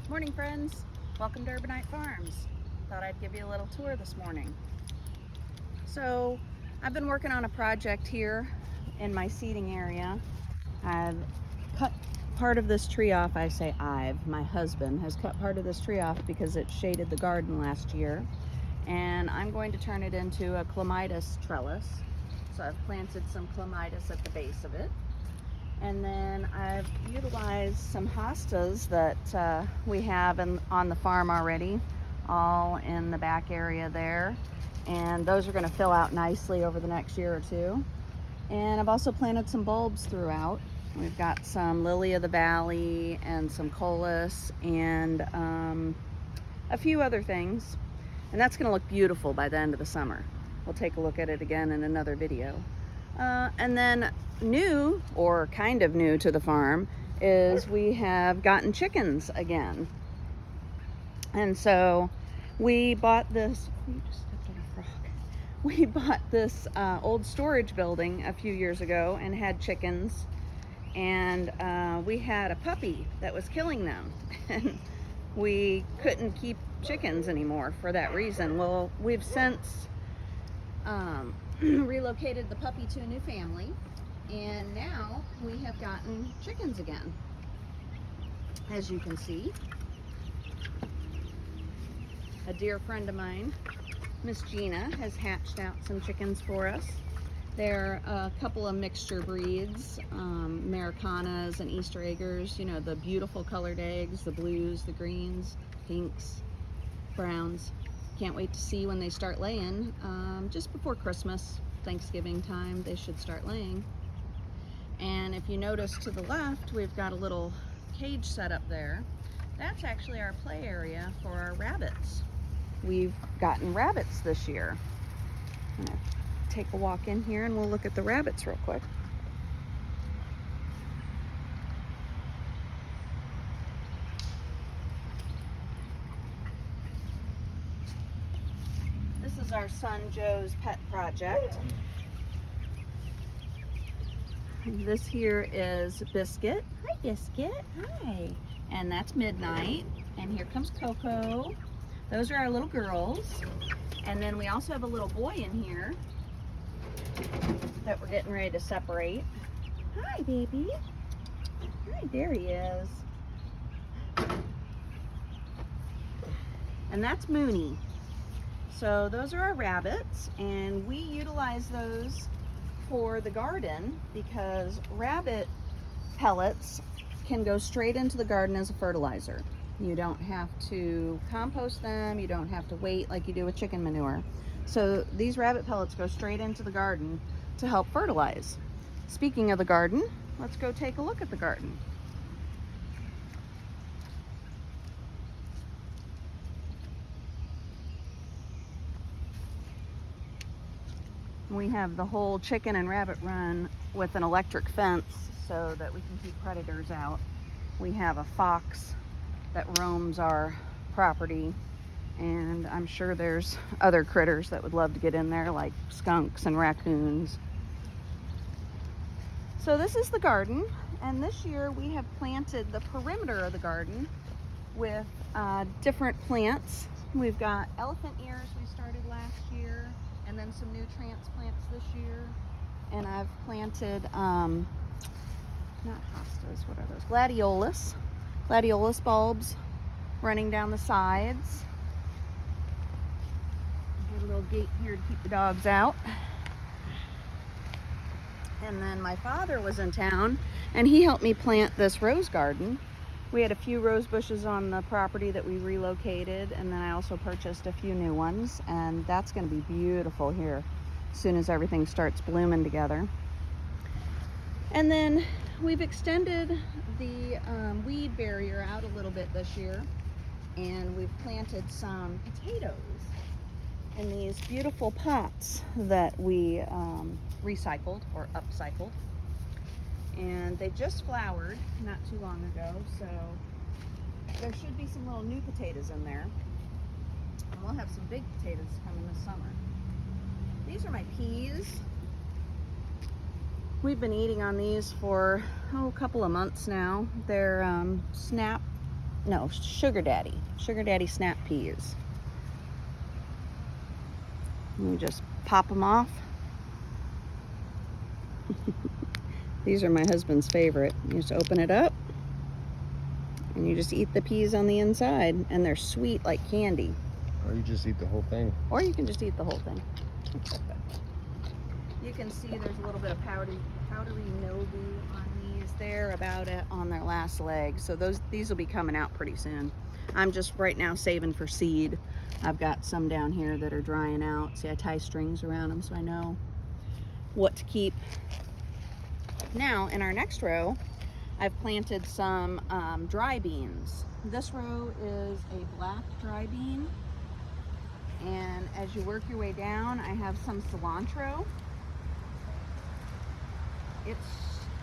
Morning, friends. Welcome to Urbanite Farms. Thought I'd give you a little tour this morning. So I've been working on a project here in my seeding area. I've cut part of this tree off. My husband has cut part of this tree off because it shaded the garden last year, and I'm going to turn it into a clematis trellis. So I've planted some clematis at the base of it. And then I've utilized some hostas that we have on the farm already, all in the back area there. And those are going to fill out nicely over the next year or two. And I've also planted some bulbs throughout. We've got some lily of the valley and some coleus and a few other things. And that's going to look beautiful by the end of the summer. We'll take a look at it again in another video. And then new, or kind of new to the farm, is we have gotten chickens again. And so we bought this, you just stepped on a frog. We bought this old storage building a few years ago and had chickens. And we had a puppy that was killing them. And we couldn't keep chickens anymore for that reason. Well, we've since relocated the puppy to a new family, and now we have gotten chickens again. As you can see, a dear friend of mine, Miss Gina, has hatched out some chickens for us. They're a couple of mixture breeds, Americanas and Easter eggers, you know, the beautiful colored eggs, the blues, the greens, pinks, browns. Can't wait to see when they start laying. Just before Christmas, Thanksgiving time, they should start laying. And if you notice to the left, we've got a little cage set up there. That's actually our play area for our rabbits. We've gotten rabbits this year. I'm gonna take a walk in here and we'll look at the rabbits real quick. This is our son Joe's pet project. This here is Biscuit. Hi, Biscuit. Hi. And that's Midnight. And here comes Coco. Those are our little girls. And then we also have a little boy in here that we're getting ready to separate. Hi, baby. Hi, there he is. And that's Mooney. So those are our rabbits, and we utilize those for the garden because rabbit pellets can go straight into the garden as a fertilizer. You don't have to compost them, you don't have to wait like you do with chicken manure. So these rabbit pellets go straight into the garden to help fertilize. Speaking of the garden, let's go take a look at the garden. We have the whole chicken and rabbit run with an electric fence so that we can keep predators out. We have a fox that roams our property, and I'm sure there's other critters that would love to get in there, like skunks and raccoons. So this is the garden, and this year we have planted the perimeter of the garden with different plants. We've got elephant ears we started last year, and then some new transplants this year. And I've planted, not hostas, what are those? Gladiolus bulbs running down the sides. Got a little gate here to keep the dogs out. And then my father was in town and he helped me plant this rose garden. We had a few rose bushes on the property that we relocated, and then I also purchased a few new ones, and that's going to be beautiful here as soon as everything starts blooming together. And then we've extended the weed barrier out a little bit this year, and we've planted some potatoes in these beautiful pots that we recycled or upcycled. And they just flowered not too long ago, so there should be some little new potatoes in there. And we'll have some big potatoes coming this summer. These are my peas. We've been eating on these for a couple of months now. They're snap no, Sugar Daddy snap peas. And you just pop them off. These are my husband's favorite. You just open it up and you just eat the peas on the inside, and they're sweet like candy. Or you just eat the whole thing. Or you can just eat the whole thing. You can see there's a little bit of powdery mildew on these. They're about on their last leg, so these will be coming out pretty soon. I'm just right now saving for seed. I've got some down here that are drying out. See, I tie strings around them so I know what to keep. Now, in our next row, I've planted some dry beans. This row is a black dry bean. And as you work your way down, I have some cilantro. It's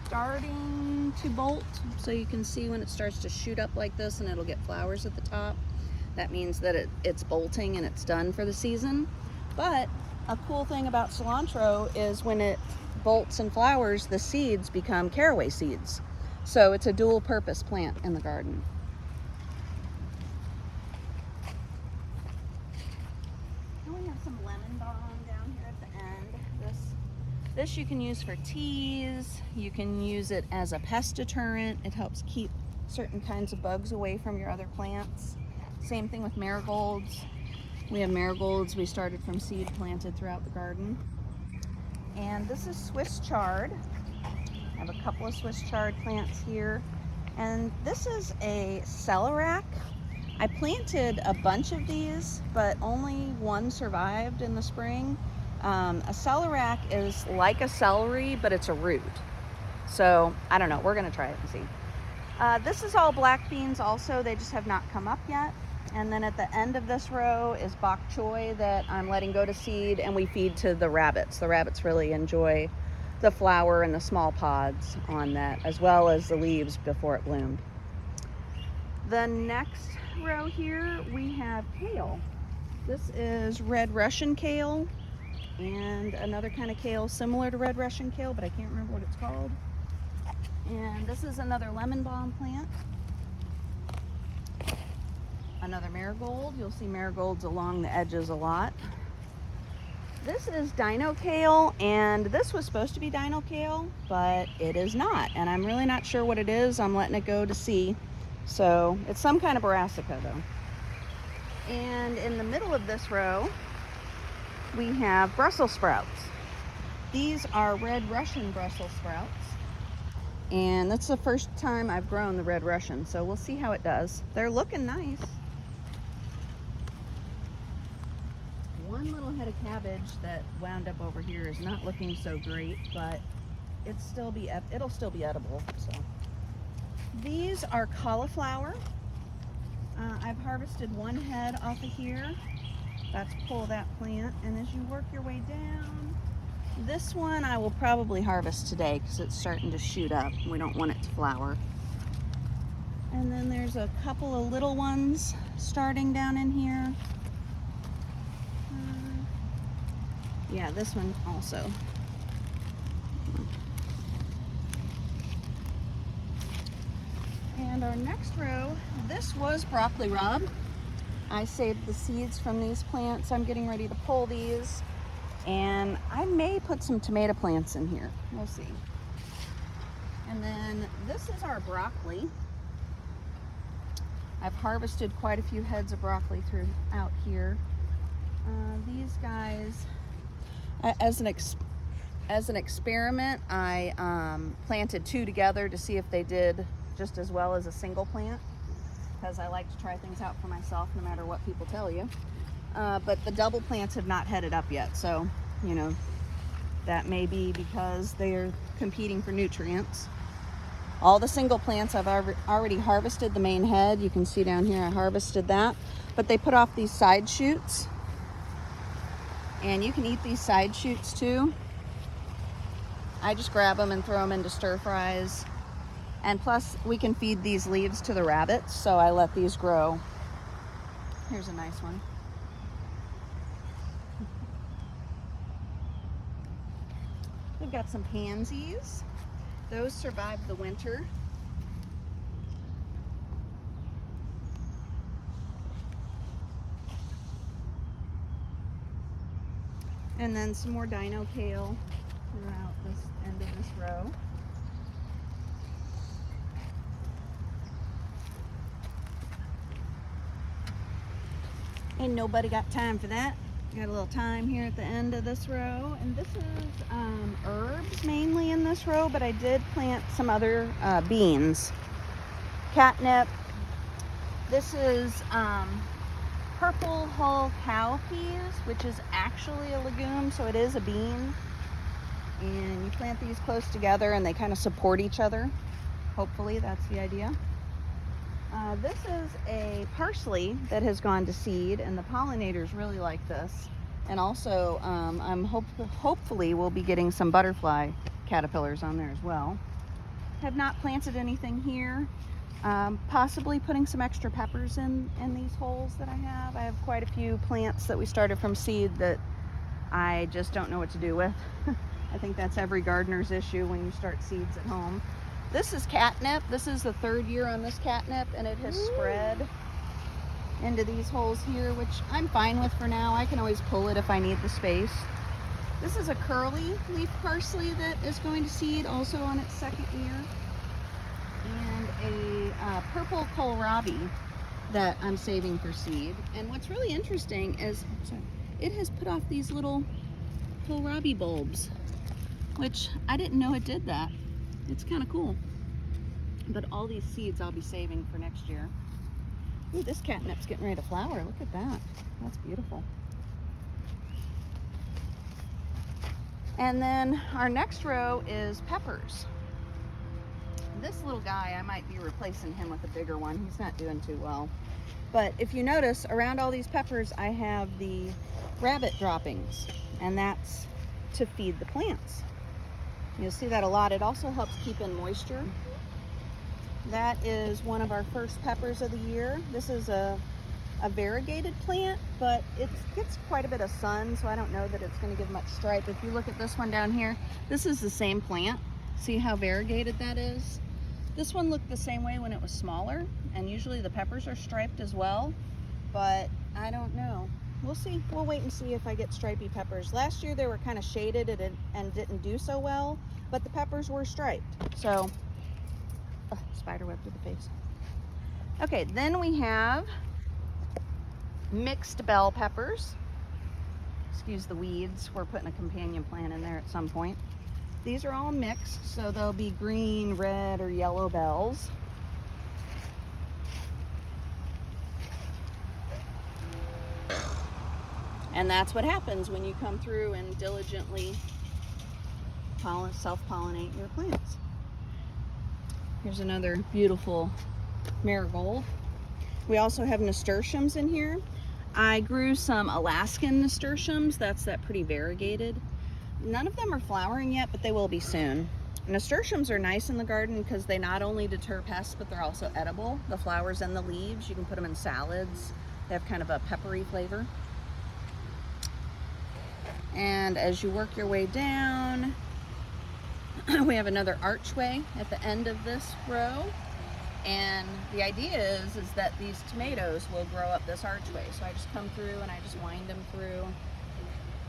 starting to bolt, so you can see when it starts to shoot up like this and it'll get flowers at the top. That means that it's bolting and it's done for the season. But a cool thing about cilantro is when it bolts and flowers, the seeds become caraway seeds. So it's a dual purpose plant in the garden. And we have some lemon balm down here at the end. This you can use for teas. You can use it as a pest deterrent. It helps keep certain kinds of bugs away from your other plants. Same thing with marigolds. We have marigolds we started from seed planted throughout the garden. And this is Swiss chard. I have a couple of Swiss chard plants here. And this is a celerac. I planted a bunch of these, but only one survived in the spring. A celerac is like a celery, but it's a root. So, I don't know. We're going to try it and see. This is all black beans also. They just have not come up yet. And then at the end of this row is Bok Choy that I'm letting go to seed, and we feed to the rabbits. The rabbits really enjoy the flower and the small pods on that, as well as the leaves before it bloomed. The next row here, we have kale. This is red Russian kale and another kind of kale similar to red Russian kale, but I can't remember what it's called. And this is another lemon balm plant. Another marigold. You'll see marigolds along the edges a lot. This is Dino Kale, and this was supposed to be Dino Kale, but it is not. And I'm really not sure what it is. I'm letting it go to see. So it's some kind of brassica though. And in the middle of this row, we have Brussels sprouts. These are red Russian Brussels sprouts. And that's the first time I've grown the red Russian, so we'll see how it does. They're looking nice. One little head of cabbage that wound up over here is not looking so great, but it'll still be edible. So these are cauliflower. I've harvested one head off of here. That's pull that plant, and as you work your way down, this one I will probably harvest today because it's starting to shoot up. We don't want it to flower. And then there's a couple of little ones starting down in here. Yeah, this one also. And our next row, this was broccoli rabe. I saved the seeds from these plants. I'm getting ready to pull these. And I may put some tomato plants in here. We'll see. And then this is our broccoli. I've harvested quite a few heads of broccoli throughout here. These guys, as an experiment, I planted two together to see if they did just as well as a single plant, because I like to try things out for myself no matter what people tell you. But the double plants have not headed up yet, so you know that may be because they're competing for nutrients. All the single plants I've already harvested the main head. You can see down here I harvested that, but they put off these side shoots, and you can eat these side shoots too. I just grab them and throw them into stir fries, and plus we can feed these leaves to the rabbits, so I let these grow. Here's a nice one. We've got some pansies. Those survived the winter. And then some more Dino Kale throughout this end of this row. Ain't nobody got time for that. Got a little time here at the end of this row. And this is herbs mainly in this row, but I did plant some other beans. Catnip. This is purple hull cowpeas, which is actually a legume, so it is a bean. And you plant these close together and they kind of support each other. Hopefully that's the idea. This is a parsley that has gone to seed, and the pollinators really like this. And also, hopefully we'll be getting some butterfly caterpillars on there as well. Have not planted anything here. Possibly putting some extra peppers in these holes that I have. I have quite a few plants that we started from seed that I just don't know what to do with. I think that's every gardener's issue when you start seeds at home. This is catnip. This is the third year on this catnip, and it has spread into these holes here, which I'm fine with for now. I can always pull it if I need the space. This is a curly leaf parsley that is going to seed, also on its second year. And a purple kohlrabi that I'm saving for seed. And what's really interesting is it has put off these little kohlrabi bulbs, which I didn't know it did that. It's kind of cool. But all these seeds I'll be saving for next year. Ooh, this catnip's getting ready to flower. Look at that. That's beautiful. And then our next row is peppers. This little guy, I might be replacing him with a bigger one. He's not doing too well. But if you notice, around all these peppers, I have the rabbit droppings, and that's to feed the plants. You'll see that a lot. It also helps keep in moisture. That is one of our first peppers of the year. This is a variegated plant, but it gets quite a bit of sun, so I don't know that it's going to give much stripe. If you look at this one down here, this is the same plant. See how variegated that is? This one looked the same way when it was smaller, and usually the peppers are striped as well, but I don't know. We'll see. We'll wait and see if I get stripy peppers. Last year they were kind of shaded and didn't do so well, but the peppers were striped. So, spider web to the face. Okay, then we have mixed bell peppers. Excuse the weeds. We're putting a companion plant in there at some point. These are all mixed, so they'll be green, red, or yellow bells. And that's what happens when you come through and diligently self-pollinate your plants. Here's another beautiful marigold. We also have nasturtiums in here. I grew some Alaskan nasturtiums. That's that pretty variegated. None of them are flowering yet, but they will be soon. Nasturtiums are nice in the garden because they not only deter pests, but they're also edible. The flowers and the leaves, you can put them in salads. They have kind of a peppery flavor. And as you work your way down, we have another archway at the end of this row. And the idea is that these tomatoes will grow up this archway. So I just come through and I just wind them through,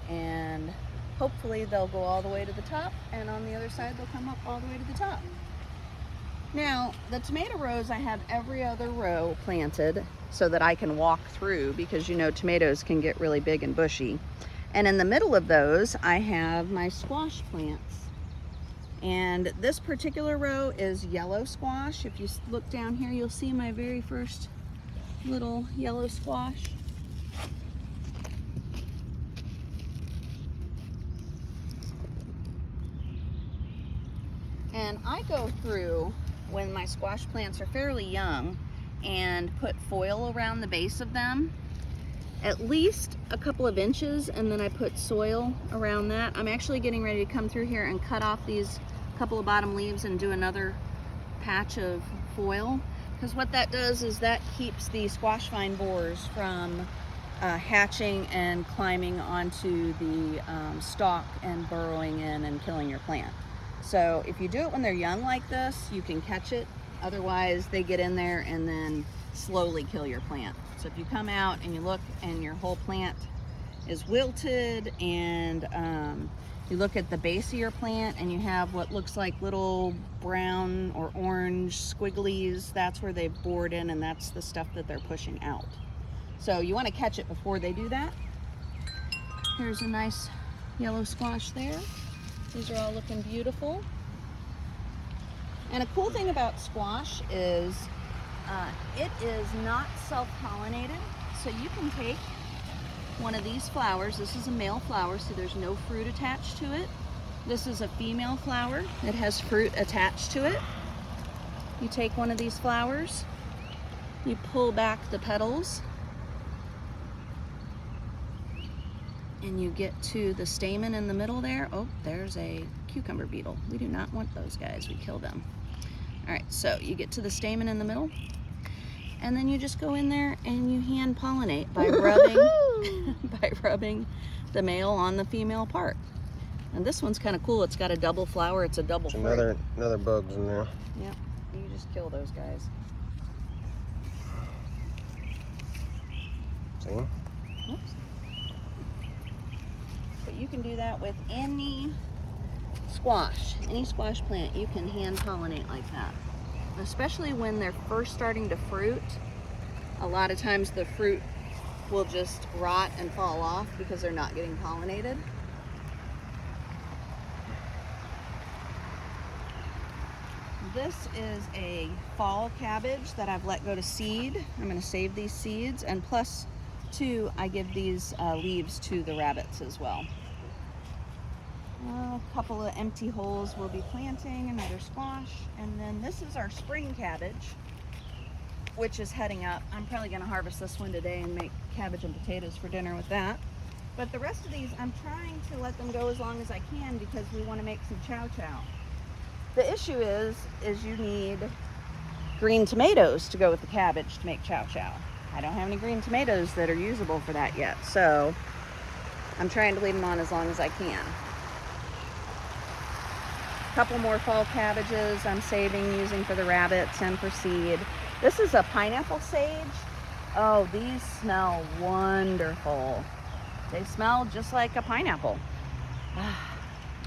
and hopefully they'll go all the way to the top, and on the other side they'll come up all the way to the top. Now, the tomato rows, I have every other row planted so that I can walk through, because you know tomatoes can get really big and bushy. And in the middle of those, I have my squash plants. And this particular row is yellow squash. If you look down here, you'll see my very first little yellow squash. And I go through, when my squash plants are fairly young, and put foil around the base of them, at least a couple of inches, and then I put soil around that. I'm actually getting ready to come through here and cut off these couple of bottom leaves and do another patch of foil, because what that does is that keeps the squash vine borers from hatching and climbing onto the stalk and burrowing in and killing your plant. So if you do it when they're young like this, you can catch it. Otherwise, they get in there and then slowly kill your plant. So if you come out and you look and your whole plant is wilted, and you look at the base of your plant and you have what looks like little brown or orange squigglies. That's where they've bored in, and that's the stuff that they're pushing out. So you want to catch it before they do that. Here's a nice yellow squash there. These are all looking beautiful. And a cool thing about squash is it is not self-pollinated. So you can take one of these flowers. This is a male flower, so there's no fruit attached to it. This is a female flower. It has fruit attached to it. You take one of these flowers, you pull back the petals, and you get to the stamen in the middle there. Oh, there's a cucumber beetle. We do not want those guys. We kill them. All right, so you get to the stamen in the middle, and then you just go in there and you hand pollinate by rubbing by rubbing the male on the female part. And this one's kind of cool. It's got a double flower. It's a double fruit. Another bugs in there. Yep. You just kill those guys. See? Oops. But you can do that with any squash plant. You can hand pollinate like that, especially when they're first starting to fruit. A lot of times the fruit will just rot and fall off because they're not getting pollinated. This is a fall cabbage that I've let go to seed. I'm going to save these seeds, and plus two, I give these leaves to the rabbits as well. A couple of empty holes we'll be planting, another squash, and then this is our spring cabbage, which is heading up. I'm probably going to harvest this one today and make cabbage and potatoes for dinner with that. But the rest of these, I'm trying to let them go as long as I can because we want to make some chow chow. The issue is you need green tomatoes to go with the cabbage to make chow chow. I don't have any green tomatoes that are usable for that yet, so I'm trying to leave them on as long as I can. A couple more fall cabbages I'm saving, using for the rabbits and for seed. This is a pineapple sage. Oh, these smell wonderful. They smell just like a pineapple.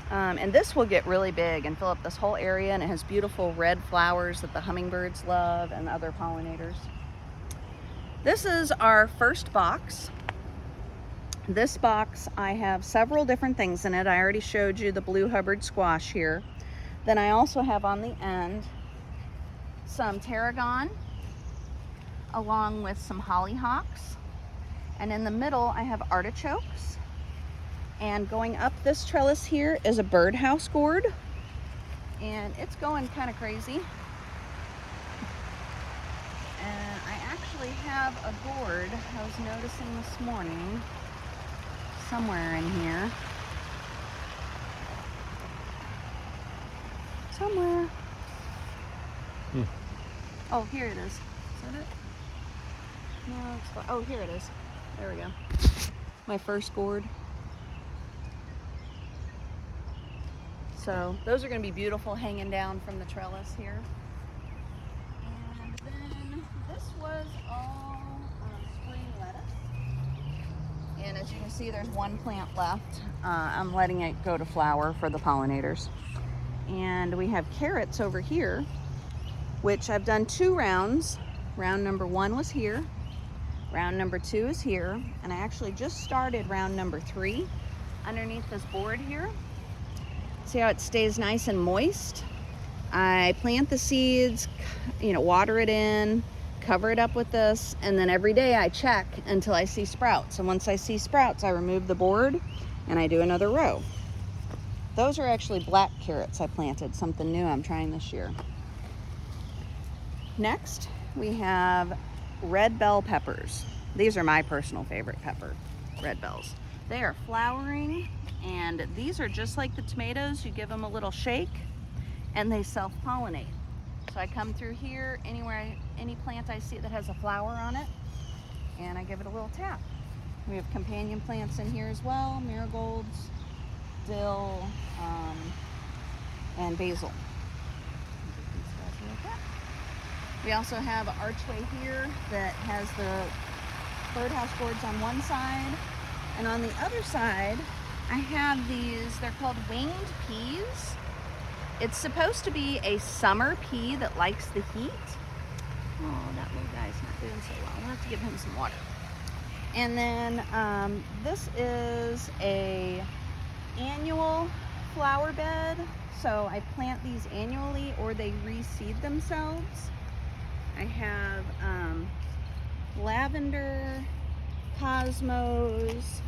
And this will get really big and fill up this whole area, and it has beautiful red flowers that the hummingbirds love and other pollinators. This is our first box. This box, I have several different things in it. I already showed you the blue Hubbard squash here. Then I also have on the end some tarragon along with some hollyhocks. And in the middle I have artichokes. And going up this trellis here is a Birdhouse Gourd, and it's going kind of crazy. And I actually have a gourd I was noticing this morning somewhere in here. Somewhere. Oh, here it is. Is that it? No, it's, oh, here it is. There we go. My first gourd. So those are going to be beautiful hanging down from the trellis here. And then this was all spring lettuce. And as you can see, there's one plant left. I'm letting it go to flower for the pollinators. And we have carrots over here, which I've done 2 rounds. Round number 1 was here. Round number 2 is here. And I actually just started round number 3 underneath this board here. See how it stays nice and moist? I plant the seeds, water it in, cover it up with this, and then every day I check until I see sprouts. And once I see sprouts, I remove the board and I do another row. Those are actually black carrots I planted, something new I'm trying this year. Next, we have red bell peppers. These are my personal favorite pepper, red bells. They are flowering, and these are just like the tomatoes. You give them a little shake and they self-pollinate. So I come through here, any plant I see that has a flower on it, and I give it a little tap. We have companion plants in here as well, marigolds, dill, and basil. We also have an archway here that has the birdhouse gourds on one side And on the other side, I have these, they're called winged peas. It's supposed to be a summer pea that likes the heat. Oh, that little guy's not doing so well. We'll have to give him some water. And then this is a annual flower bed. So I plant these annually or they reseed themselves. I have Lavender Cosmos.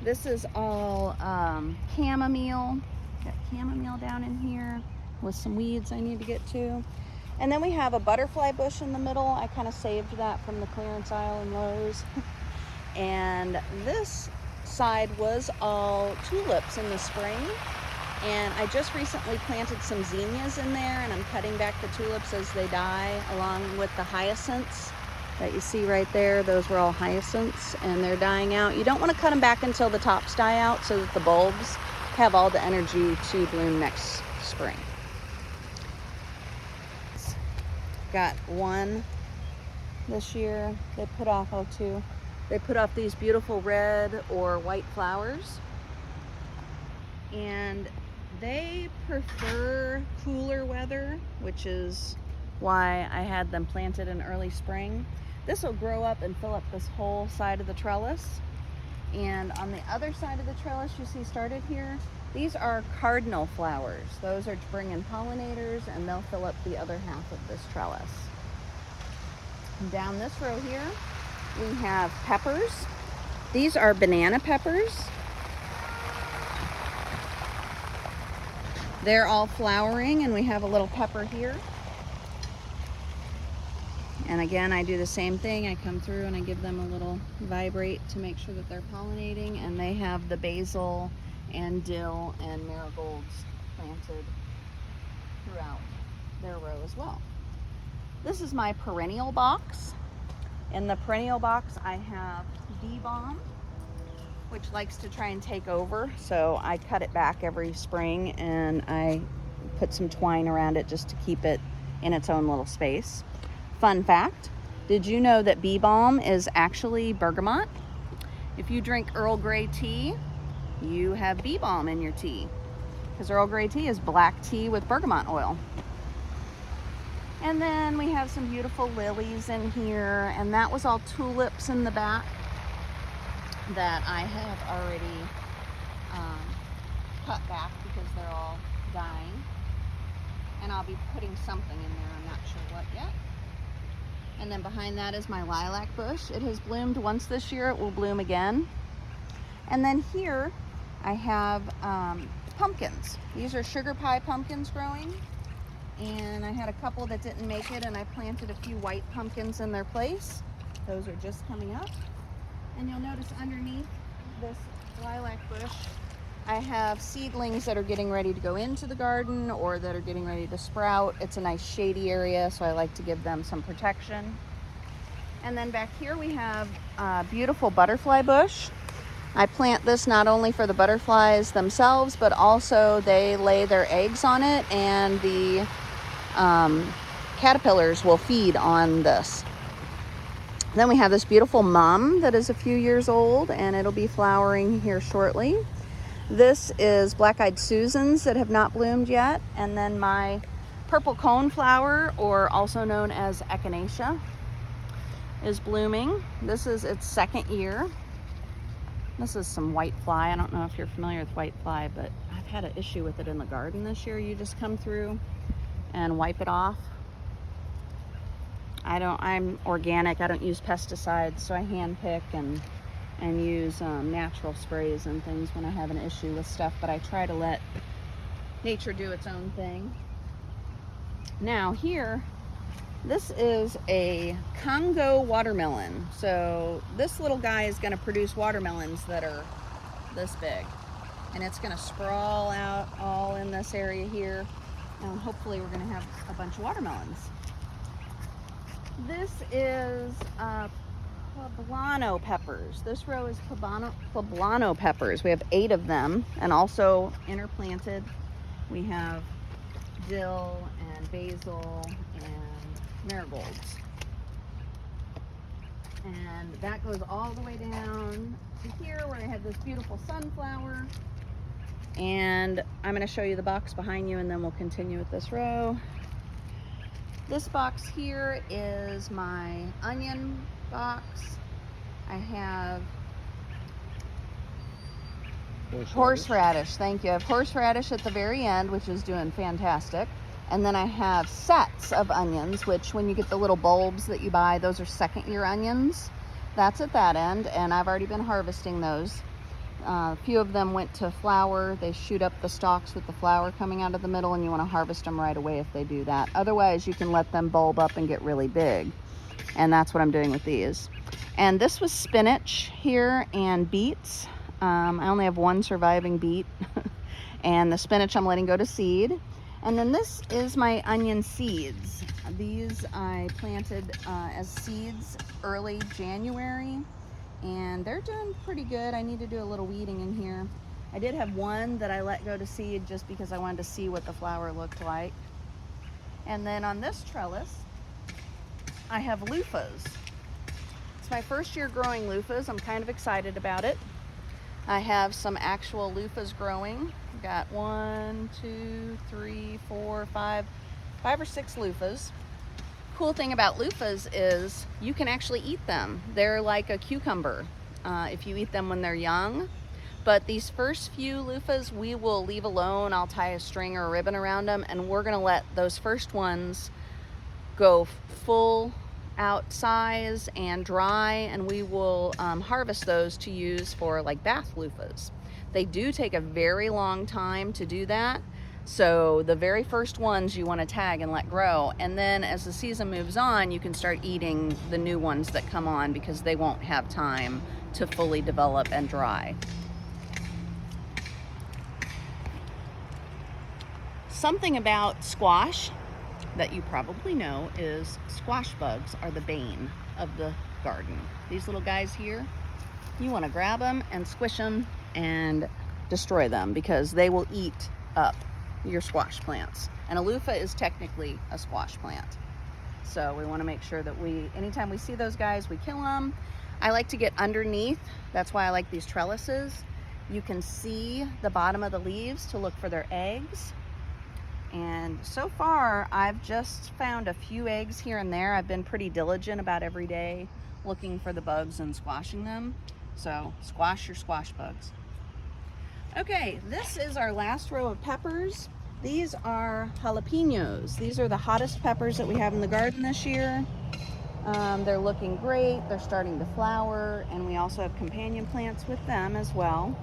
This is all chamomile. Got chamomile down in here with some weeds I need to get to. And then we have a butterfly bush in the middle. I kind of saved that from the clearance aisle in Lowe's. And this side was all tulips in the spring. And I just recently planted some zinnias in there, and I'm cutting back the tulips as they die, along with the hyacinths that you see right there. Those were all hyacinths, and they're dying out. You don't want to cut them back until the tops die out so that the bulbs have all the energy to bloom next spring. Got one this year. They put off, two. They put off these beautiful red or white flowers. And they prefer cooler weather, which is why I had them planted in early spring. This will grow up and fill up this whole side of the trellis. And on the other side of the trellis, you see started here, these are cardinal flowers. Those are to bring in pollinators, and they'll fill up the other half of this trellis. And down this row here, we have peppers. These are banana peppers. They're all flowering, and we have a little pepper here. And again, I do the same thing. I come through and I give them a little vibrate to make sure that they're pollinating. And they have the basil and dill and marigolds planted throughout their row as well. This is my perennial box. In the perennial box, I have bee balm, which likes to try and take over. So I cut it back every spring and I put some twine around it just to keep it in its own little space. Fun fact, did you know that bee balm is actually bergamot? If you drink Earl Grey tea, you have bee balm in your tea, because Earl Grey tea is black tea with bergamot oil. And then we have some beautiful lilies in here, and that was all tulips in the back that I have already cut back because they're all dying. And I'll be putting something in there, I'm not sure what yet. And then behind that is my lilac bush. It has bloomed once this year, it will bloom again. And then here I have pumpkins. These are sugar pie pumpkins growing. And I had a couple that didn't make it, and I planted a few white pumpkins in their place. Those are just coming up. And you'll notice underneath this lilac bush, I have seedlings that are getting ready to go into the garden or that are getting ready to sprout. It's a nice shady area, so I like to give them some protection. And then back here we have a beautiful butterfly bush. I plant this not only for the butterflies themselves, but also they lay their eggs on it, and the caterpillars will feed on this. Then we have this beautiful mum that is a few years old, and it'll be flowering here shortly. This is black-eyed Susans that have not bloomed yet. And then my purple coneflower, or also known as echinacea, is blooming. This is its second year. This is some white fly. I don't know if you're familiar with white fly, but I've had an issue with it in the garden this year. You just come through and wipe it off. I'm organic. I don't use pesticides, so I hand pick and use natural sprays and things when I have an issue with stuff, but I try to let nature do its own thing. Now here, this is a Congo watermelon. So this little guy is going to produce watermelons that are this big, and it's going to sprawl out all in this area here, and hopefully we're going to have a bunch of watermelons. This is Poblano peppers. This row is Poblano peppers. We have 8 of them, and also interplanted we have dill and basil and marigolds. And that goes all the way down to here where I have this beautiful sunflower. And I'm going to show you the box behind you and then we'll continue with this row. This box here is my onion box. I have horseradish. Thank you. I have horseradish at the very end, which is doing fantastic. And then I have sets of onions, which when you get the little bulbs that you buy, those are second-year onions. That's at that end, and I've already been harvesting those. A few of them went to flower. They shoot up the stalks with the flower coming out of the middle, and you want to harvest them right away if they do that. Otherwise, you can let them bulb up and get really big. And that's what I'm doing with these. And this was spinach here and beets. I only have one surviving beet. And the spinach I'm letting go to seed. And then this is my onion seeds. These I planted as seeds early January. And they're doing pretty good. I need to do a little weeding in here. I did have one that I let go to seed just because I wanted to see what the flower looked like. And then on this trellis, I have loofahs. It's my first year growing loofahs. I'm kind of excited about it. I have some actual loofahs growing. Got 1, 2, 3, 4, 5 or 6 loofahs. Cool thing about loofahs is you can actually eat them. They're like a cucumber if you eat them when they're young. But these first few loofahs we will leave alone. I'll tie a string or a ribbon around them, and we're gonna let those first ones go full out size and dry, and we will harvest those to use for like bath loofahs. They do take a very long time to do that. So the very first ones you want to tag and let grow, and then as the season moves on you can start eating the new ones that come on because they won't have time to fully develop and dry. Something about squash that you probably know is squash bugs are the bane of the garden. These little guys here, you want to grab them and squish them and destroy them because they will eat up your squash plants. And a loofah is technically a squash plant. So we want to make sure that anytime we see those guys, we kill them. I like to get underneath. That's why I like these trellises. You can see the bottom of the leaves to look for their eggs. And so far, I've just found a few eggs here and there. I've been pretty diligent about every day looking for the bugs and squashing them. So squash your squash bugs. Okay, this is our last row of peppers. These are jalapenos. These are the hottest peppers that we have in the garden this year. They're looking great. They're starting to flower, and we also have companion plants with them as well.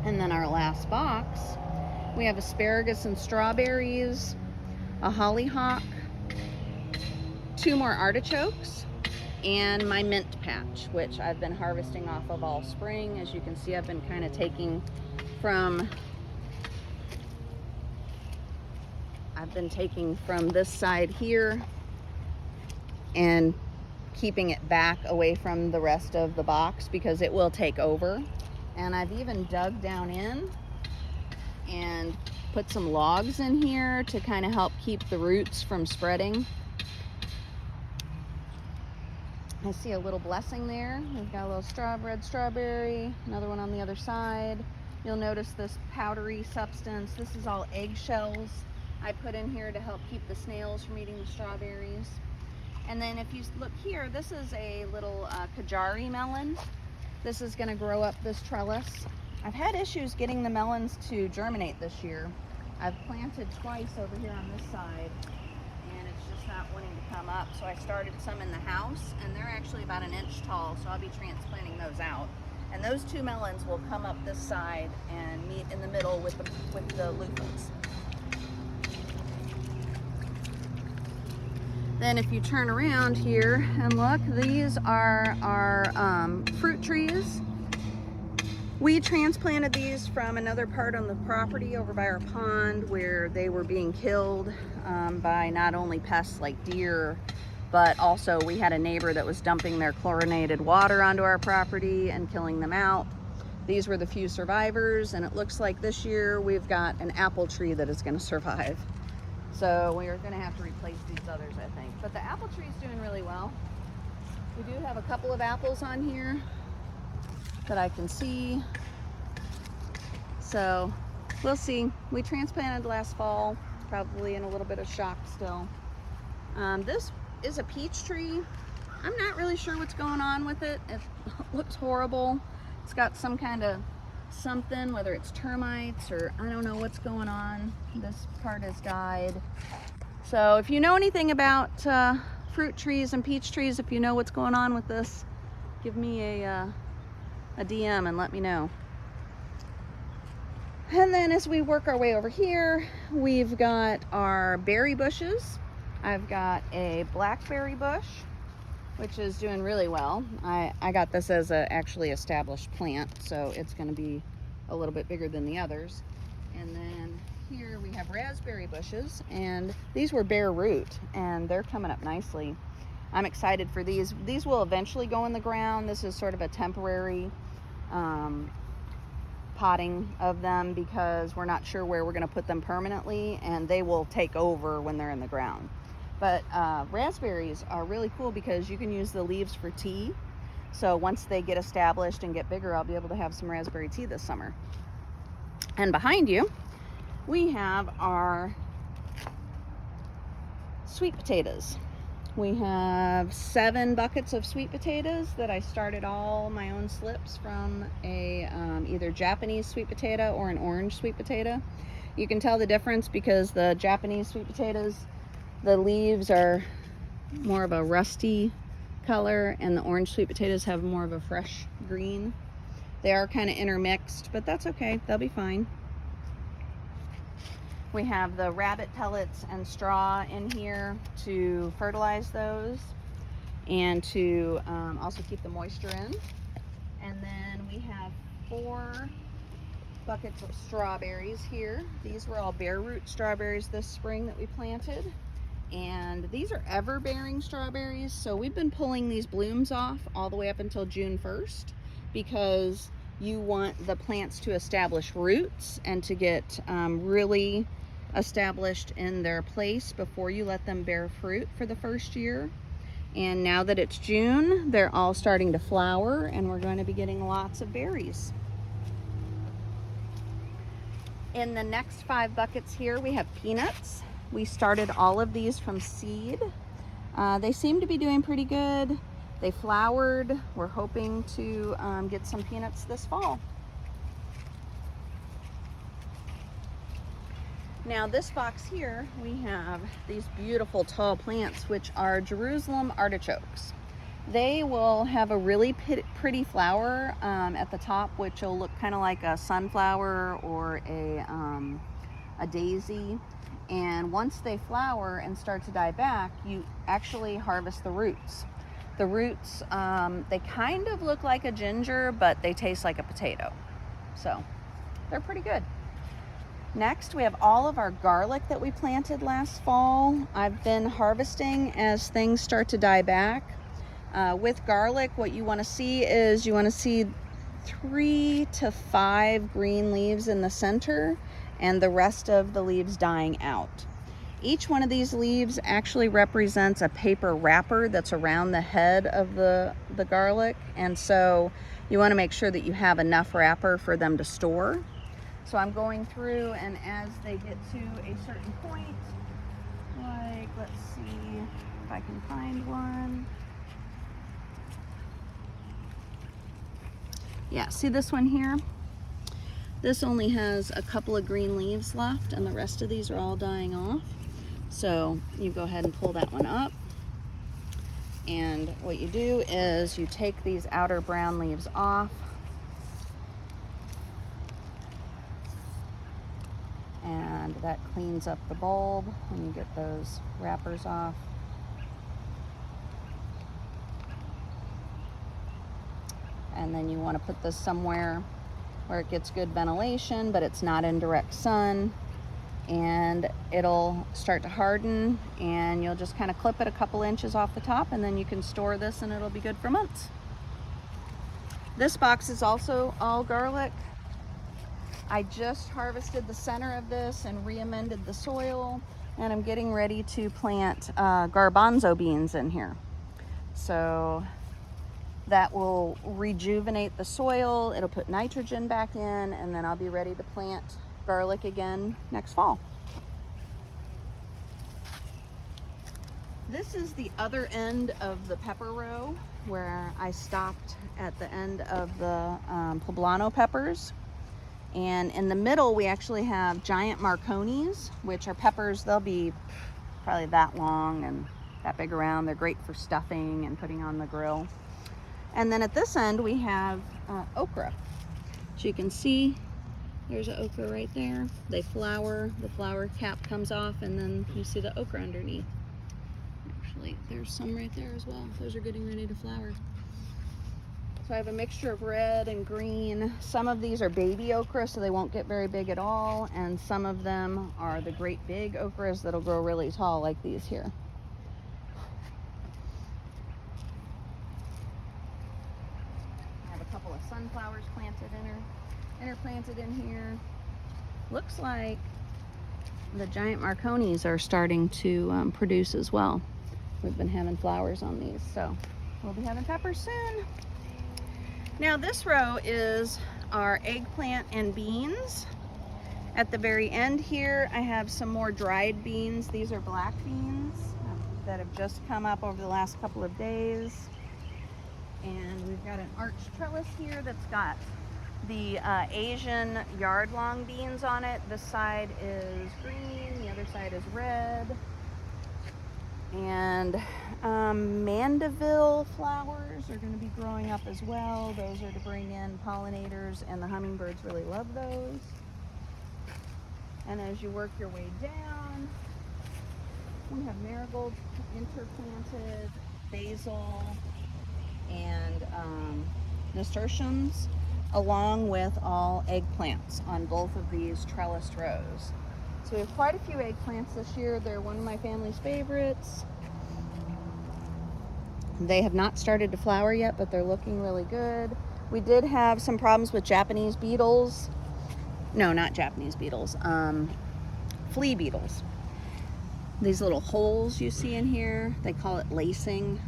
And then our last box, we have asparagus and strawberries, a hollyhock, 2 more artichokes, and my mint patch, which I've been harvesting off of all spring. As you can see, I've been kind of taking from this side here and keeping it back away from the rest of the box because it will take over. And I've even dug down in and put some logs in here to kind of help keep the roots from spreading. I see a little blessing there. We've got a little red strawberry, another one on the other side. You'll notice this powdery substance. This is all eggshells I put in here to help keep the snails from eating the strawberries. And then if you look here, this is a little Kajari melon. This is gonna grow up this trellis. I've had issues getting the melons to germinate this year. I've planted twice over here on this side, and it's just not wanting to come up. So I started some in the house, and they're actually about 1 inch tall, so I'll be transplanting those out. And those 2 melons will come up this side and meet in the middle with the loofahs. Then if you turn around here and look, these are our fruit trees. We transplanted these from another part on the property over by our pond where they were being killed by not only pests like deer, but also we had a neighbor that was dumping their chlorinated water onto our property and killing them out. These were the few survivors, and it looks like this year we've got an apple tree that is going to survive. So we're going to have to replace these others, I think. But the apple tree is doing really well. We do have a couple of apples on here. that I can see. So we'll see. We transplanted last fall, probably in a little bit of shock still. This is a peach tree. I'm not really sure what's going on with it. It looks horrible. It's got some kind of something, whether it's termites or I don't know what's going on. This part has died. So if you know anything about fruit trees and peach trees, if you know what's going on with this, give me a DM and let me know. And then as we work our way over here, we've got our berry bushes. I've got a blackberry bush, which is doing really well. I got this as a actually established plant, so it's going to be a little bit bigger than the others. And then here we have raspberry bushes, and these were bare root, and they're coming up nicely. I'm excited for these. These will eventually go in the ground. This is sort of a temporary potting of them because we're not sure where we're going to put them permanently, and they will take over when they're in the ground. But raspberries are really cool because you can use the leaves for tea. So once they get established and get bigger, I'll be able to have some raspberry tea this summer. And behind you, we have our sweet potatoes. We have 7 buckets of sweet potatoes that I started all my own slips from a either Japanese sweet potato or an orange sweet potato. You can tell the difference because the Japanese sweet potatoes, the leaves are more of a rusty color, and the orange sweet potatoes have more of a fresh green. They are kind of intermixed, but that's okay. They'll be fine. We have the rabbit pellets and straw in here to fertilize those and to also keep the moisture in. And then we have 4 buckets of strawberries here. These were all bare root strawberries this spring that we planted. And these are ever-bearing strawberries, so we've been pulling these blooms off all the way up until June 1st because you want the plants to establish roots and to get really established in their place before you let them bear fruit for the first year. And now that it's June, they're all starting to flower, and we're going to be getting lots of berries. In the next 5 buckets here, we have peanuts. We started all of these from seed. They seem to be doing pretty good. They flowered. We're hoping to get some peanuts this fall. Now this box here, we have these beautiful tall plants, which are Jerusalem artichokes. They will have a really pretty flower at the top, which will look kind of like a sunflower or a daisy. And once they flower and start to die back, you actually harvest the roots. The roots, they kind of look like a ginger, but they taste like a potato. So they're pretty good. Next, we have all of our garlic that we planted last fall. I've been harvesting as things start to die back. With garlic, what you want to see is you want to see 3 to 5 green leaves in the center and the rest of the leaves dying out. Each one of these leaves actually represents a paper wrapper that's around the head of the garlic, and so you want to make sure that you have enough wrapper for them to store. So I'm going through, and as they get to a certain point, like, let's see if I can find one. Yeah, see this one here? This only has a couple of green leaves left, and the rest of these are all dying off. So you go ahead and pull that one up. And what you do is you take these outer brown leaves off. And that cleans up the bulb when you get those wrappers off. And then you want to put this somewhere where it gets good ventilation, but it's not in direct sun. And it'll start to harden, and you'll just kind of clip it a couple inches off the top, and then you can store this and it'll be good for months. This box is also all garlic. I just harvested the center of this and re-amended the soil, and I'm getting ready to plant garbanzo beans in here. So That will rejuvenate the soil. It'll put nitrogen back in, and then I'll be ready to plant garlic again next fall. This is the other end of the pepper row where I stopped at the end of the Poblano peppers. And in the middle, we actually have giant Marconis, which are peppers. They'll be probably that long and that big around. They're great for stuffing and putting on the grill. And then at this end, we have okra. So you can see there's an okra right there. They flower, the flower cap comes off, and then you see the okra underneath. Actually, there's some right there as well. Those are getting ready to flower. So I have a mixture of red and green. Some of these are baby okra, so they won't get very big at all. And some of them are the great big okras that'll grow really tall, like these here. I have a couple of sunflowers interplanted in here. Looks like the giant Marconis are starting to produce as well. We've been having flowers on these, so we'll be having peppers soon. Now this row is our eggplant and beans. At the very end here, I have some more dried beans. These are black beans that have just come up over the last couple of days. And we've got an arched trellis here that's got the Asian yard-long beans on it. This side is green, the other side is red. And Mandeville flowers are going to be growing up as well. Those are to bring in pollinators, and the hummingbirds really love those. And as you work your way down, we have marigolds interplanted, basil, and nasturtiums, along with all eggplants on both of these trellised rows. So we have quite a few eggplants this year. They're one of my family's favorites. They have not started to flower yet, but they're looking really good. We did have some problems with Japanese beetles. No, not Japanese beetles. Flea beetles. These little holes you see in here, they call it lacing.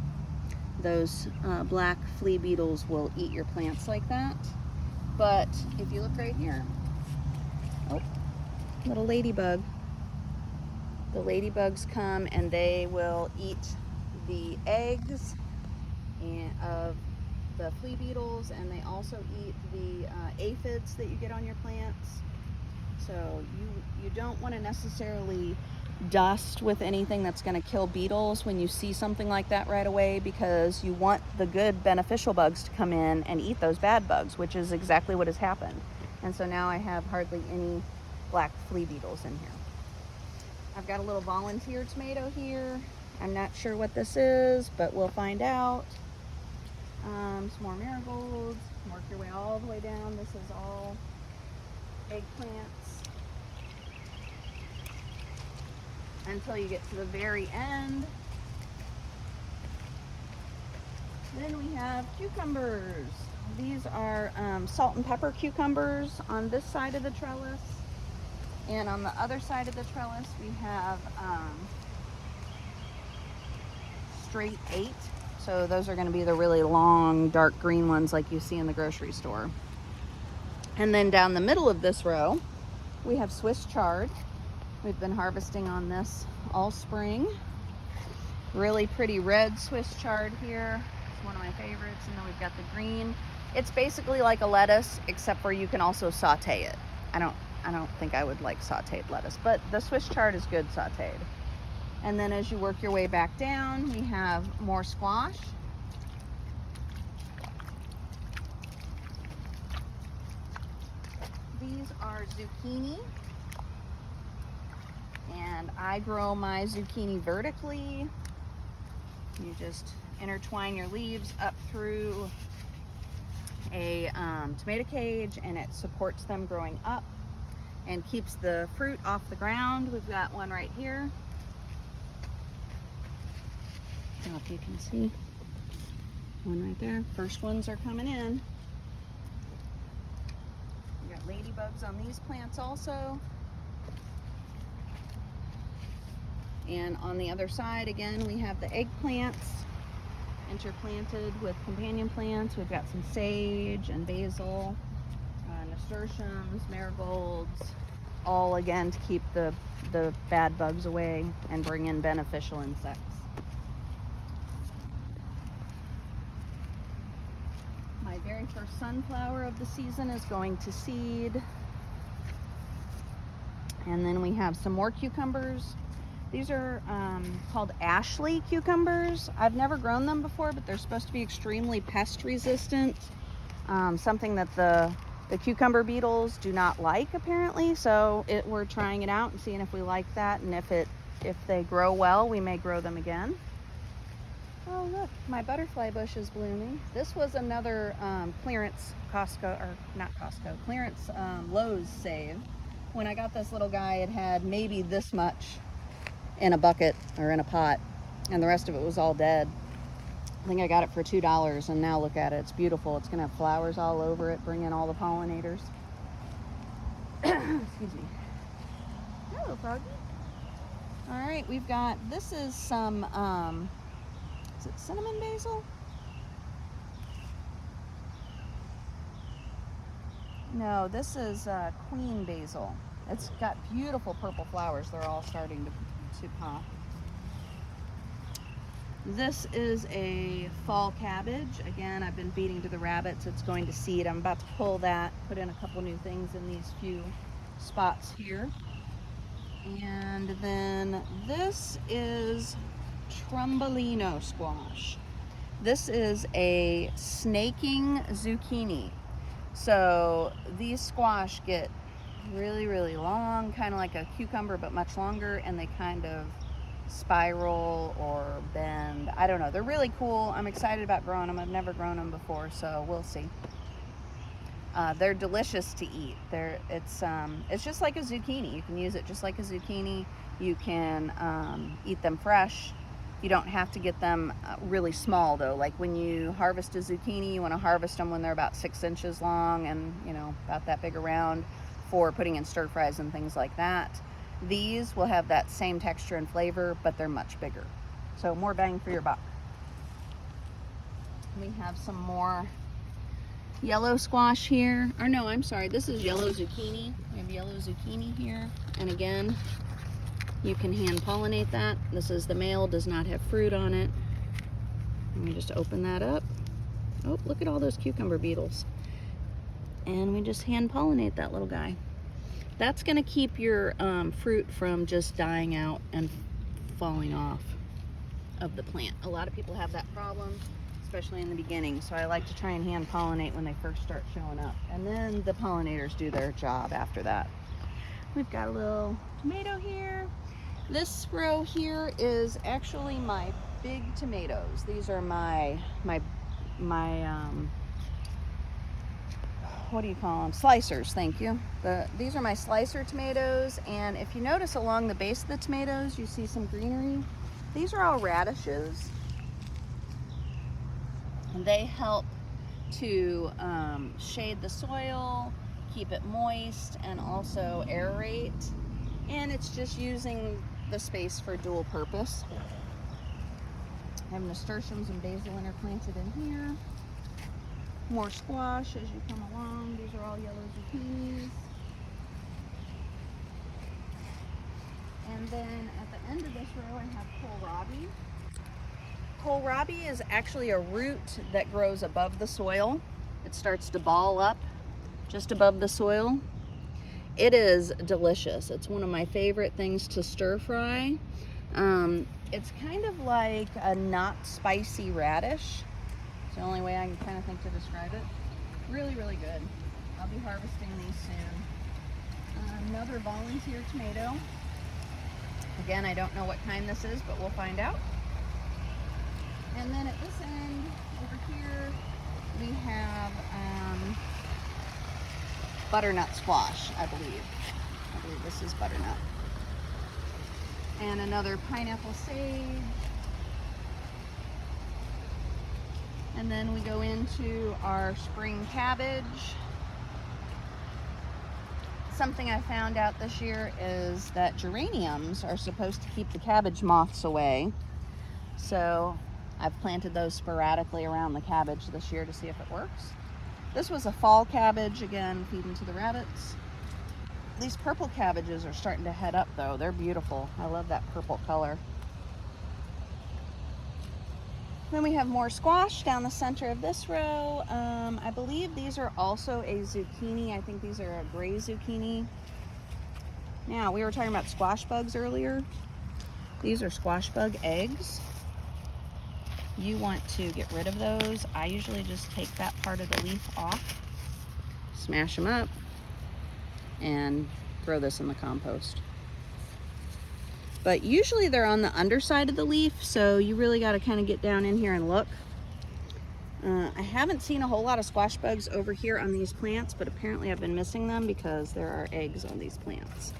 Those black flea beetles will eat your plants like that. But if you look right here, oh, little ladybug. The ladybugs come and they will eat the eggs of the flea beetles, and they also eat the aphids that you get on your plants. So you don't want to necessarily dust with anything that's going to kill beetles when you see something like that right away, because you want the good beneficial bugs to come in and eat those bad bugs, which is exactly what has happened. And so now I have hardly any black flea beetles in here. I've got a little volunteer tomato here. I'm not sure what this is, but we'll find out. Some more marigolds. Work your way all the way down. This is all eggplants until you get to the very end. Then we have cucumbers. These are salt and pepper cucumbers on this side of the trellis. And on the other side of the trellis, we have straight 8. So those are going to be the really long, dark green ones like you see in the grocery store. And then down the middle of this row, we have Swiss chard. We've been harvesting on this all spring. Really pretty red Swiss chard here. It's one of my favorites. And then we've got the green. It's basically like a lettuce, except for you can also saute it. I don't think I would like sauteed lettuce, but the Swiss chard is good sauteed. And then as you work your way back down, we have more squash. These are zucchini. And I grow my zucchini vertically. You just intertwine your leaves up through a tomato cage, and it supports them growing up and keeps the fruit off the ground. We've got one right here. I don't know if you can see. One right there. First ones are coming in. We got ladybugs on these plants also. And on the other side, again, we have the eggplants. interplanted with companion plants. We've got some sage and basil, nasturtiums, marigolds, all again to keep the bad bugs away and bring in beneficial insects. My very first sunflower of the season is going to seed. And then we have some more cucumbers. These are called Ashley cucumbers. I've never grown them before, but they're supposed to be extremely pest resistant. Something that the cucumber beetles do not like, apparently. So we're trying it out and seeing if we like that, and if they grow well, we may grow them again. Oh look, my butterfly bush is blooming. This was another clearance clearance Lowe's save. When I got this little guy, it had maybe this much in a bucket or in a pot, and the rest of it was all dead. I think I got it for $2, and now look at it. It's beautiful. It's gonna have flowers all over it, bring in all the pollinators. Excuse me. Hello, froggy. All right, we've got, this is some, is it cinnamon basil? No, this is queen basil. It's got beautiful purple flowers. They're all starting to pop. This is a fall cabbage. Again, I've been feeding to the rabbits. It's going to seed. I'm about to pull that, put in a couple new things in these few spots here. And then this is Trembolino squash. This is a snaking zucchini. So these squash get really, really long, kind of like a cucumber, but much longer, and they kind of spiral or bend. I don't know. They're really cool. I'm excited about growing them. I've never grown them before, so we'll see. They're delicious to eat. It's just like a zucchini. You can use it just like a zucchini. You can eat them fresh. You don't have to get them really small though. Like when you harvest a zucchini, you want to harvest them when they're about 6 inches long and, you know, about that big around for putting in stir fries and things like that. These will have that same texture and flavor, but they're much bigger. So more bang for your buck. We have some more yellow squash here. Or no, I'm sorry, this is yellow zucchini. We have yellow zucchini here. And again, you can hand pollinate that. This is the male, does not have fruit on it. Let me just open that up. Oh, look at all those cucumber beetles. And we just hand pollinate that little guy. That's gonna keep your fruit from just dying out and falling off of the plant. A lot of people have that problem, especially in the beginning. So I like to try and hand pollinate when they first start showing up. And then the pollinators do their job after that. We've got a little tomato here. This row here is actually my big tomatoes. These are my what do you call them? Slicers, thank you. These are my slicer tomatoes, and if you notice along the base of the tomatoes, you see some greenery. These are all radishes, and they help to shade the soil, keep it moist, and also aerate. And it's just using the space for dual purpose. I have nasturtiums and basil interplanted in here. More squash as you come along. These are all yellow zucchinis. And then at the end of this row, I have kohlrabi. Kohlrabi is actually a root that grows above the soil. It starts to ball up just above the soil. It is delicious. It's one of my favorite things to stir fry. It's kind of like a not spicy radish. It's the only way I can kind of think to describe it. Really, really good. I'll be harvesting these soon. Another volunteer tomato. Again, I don't know what kind this is, but we'll find out. And then at this end, over here, we have butternut squash, I believe. I believe this is butternut. And another pineapple sage. And then we go into our spring cabbage. Something I found out this year is that geraniums are supposed to keep the cabbage moths away. So I've planted those sporadically around the cabbage this year to see if it works. This was a fall cabbage, again, feeding to the rabbits. These purple cabbages are starting to head up though. They're beautiful. I love that purple color. Then we have more squash down the center of this row. I believe these are also a zucchini. I think these are a gray zucchini. Now, we were talking about squash bugs earlier. These are squash bug eggs. You want to get rid of those. I usually just take that part of the leaf off, smash them up, and throw this in the compost. But usually they're on the underside of the leaf, so you really got to kind of get down in here and look. I haven't seen a whole lot of squash bugs over here on these plants, but apparently I've been missing them because there are eggs on these plants.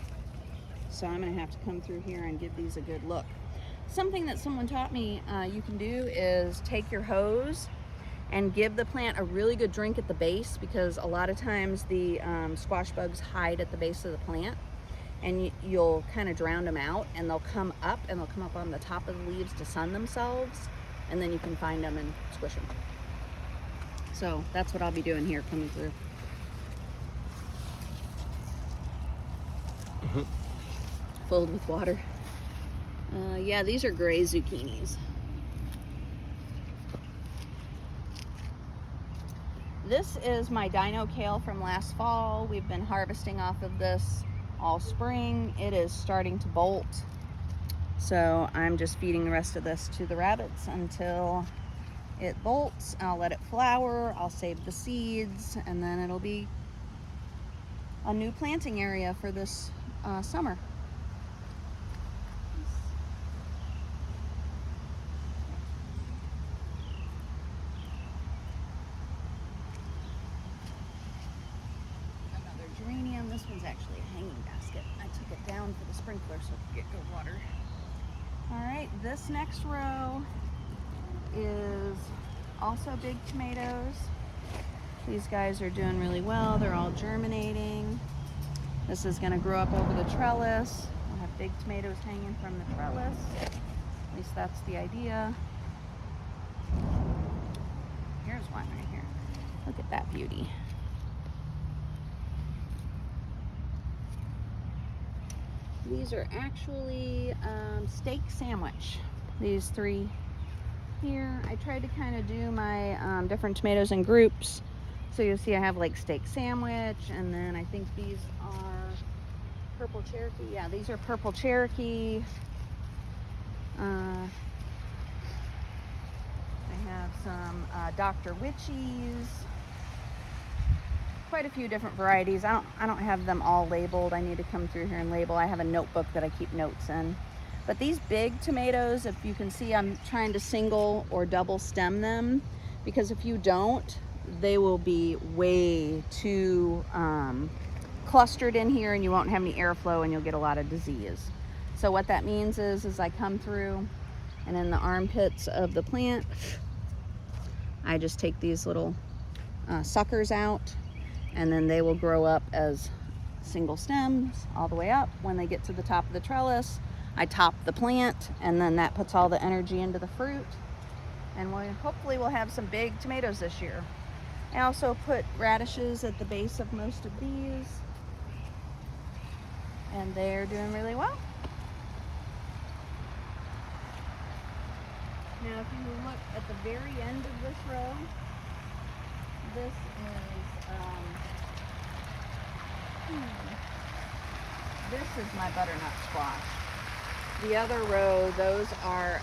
So I'm going to have to come through here and give these a good look. Something that someone taught me you can do is take your hose and give the plant a really good drink at the base, because a lot of times the squash bugs hide at the base of the plant. And you'll kind of drown them out, and they'll come up on the top of the leaves to sun themselves, and then you can find them and squish them. So that's what I'll be doing here coming through. Filled with water. Yeah, these are gray zucchinis. This is my Dino Kale from last fall. We've been harvesting off of this all spring. It is starting to bolt, so I'm just feeding the rest of this to the rabbits until it bolts. I'll let it flower, I'll save the seeds, and then it'll be a new planting area for this summer. This one's actually a hanging basket. I took it down for the sprinkler so it could get good water. All right, this next row is also big tomatoes. These guys are doing really well. They're all germinating. This is gonna grow up over the trellis. We'll have big tomatoes hanging from the trellis. At least that's the idea. Here's one right here. Look at that beauty. These are actually steak sandwich. These three here. I tried to kind of do my different tomatoes in groups. So you'll see I have like steak sandwich, and then I think these are purple Cherokee. Yeah, these are purple Cherokee. I have some Dr. Witchies. Quite a few different varieties. I don't have them all labeled. I need to come through here and label. I have a notebook that I keep notes in. But these big tomatoes, if you can see, I'm trying to single or double stem them, because if you don't, they will be way too clustered in here, and you won't have any airflow, and you'll get a lot of disease. So what that means is I come through, and in the armpits of the plant, I just take these little suckers out, and then they will grow up as single stems all the way up. When they get to the top of the trellis, I top the plant, and then that puts all the energy into the fruit, and hopefully we'll have some big tomatoes this year. I also put radishes at the base of most of these, and they're doing really well. Now if you look at the very end of this row, this is this is my butternut squash. The other row, those are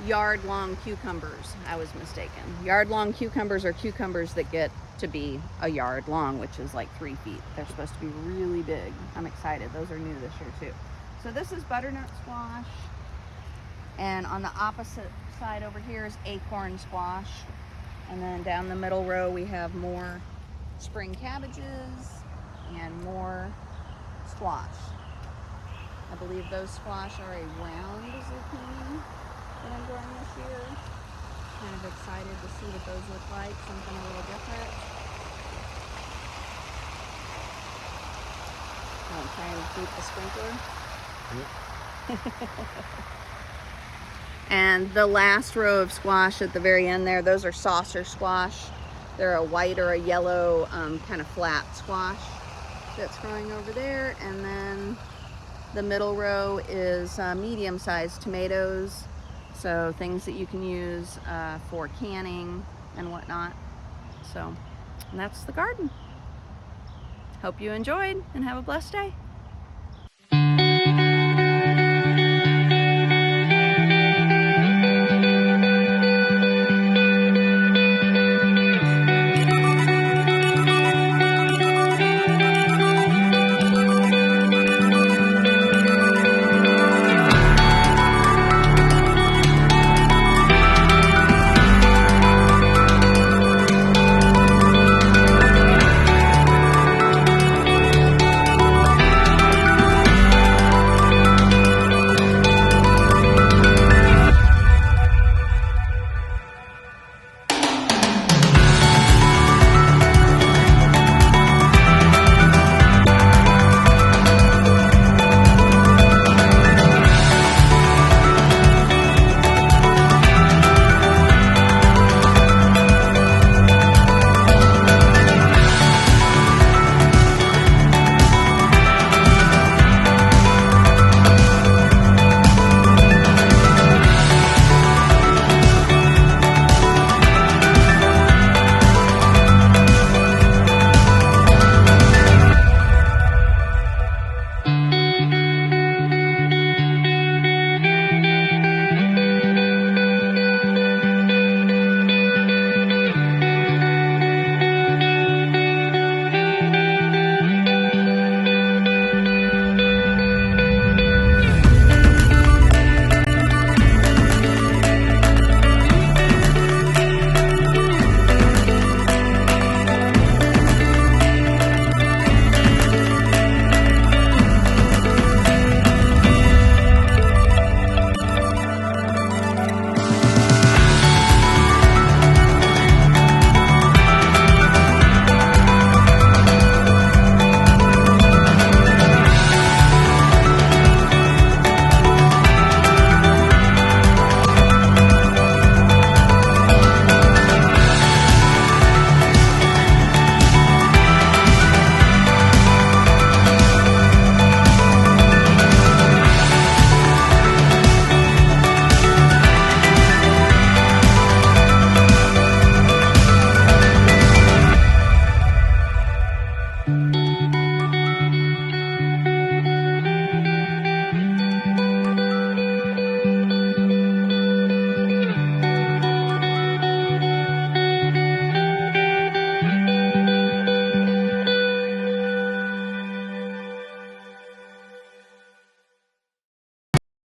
yard-long cucumbers. I was mistaken. Yard-long cucumbers are cucumbers that get to be a yard long, which is like 3 feet. They're supposed to be really big. I'm excited. Those are new this year too. So this is butternut squash, and on the opposite side over here is acorn squash, and then down the middle row we have more spring cabbages and more squash. I believe those squash are a round zucchini that I'm growing this year. Kind of excited to see what those look like, something a little different. I'm trying to keep the sprinkler. Yep. And the last row of squash at the very end there, those are saucer squash. They're a white or a yellow kind of flat squash that's growing over there. And then the middle row is medium-sized tomatoes. So things that you can use for canning and whatnot. So and that's the garden. Hope you enjoyed and have a blessed day.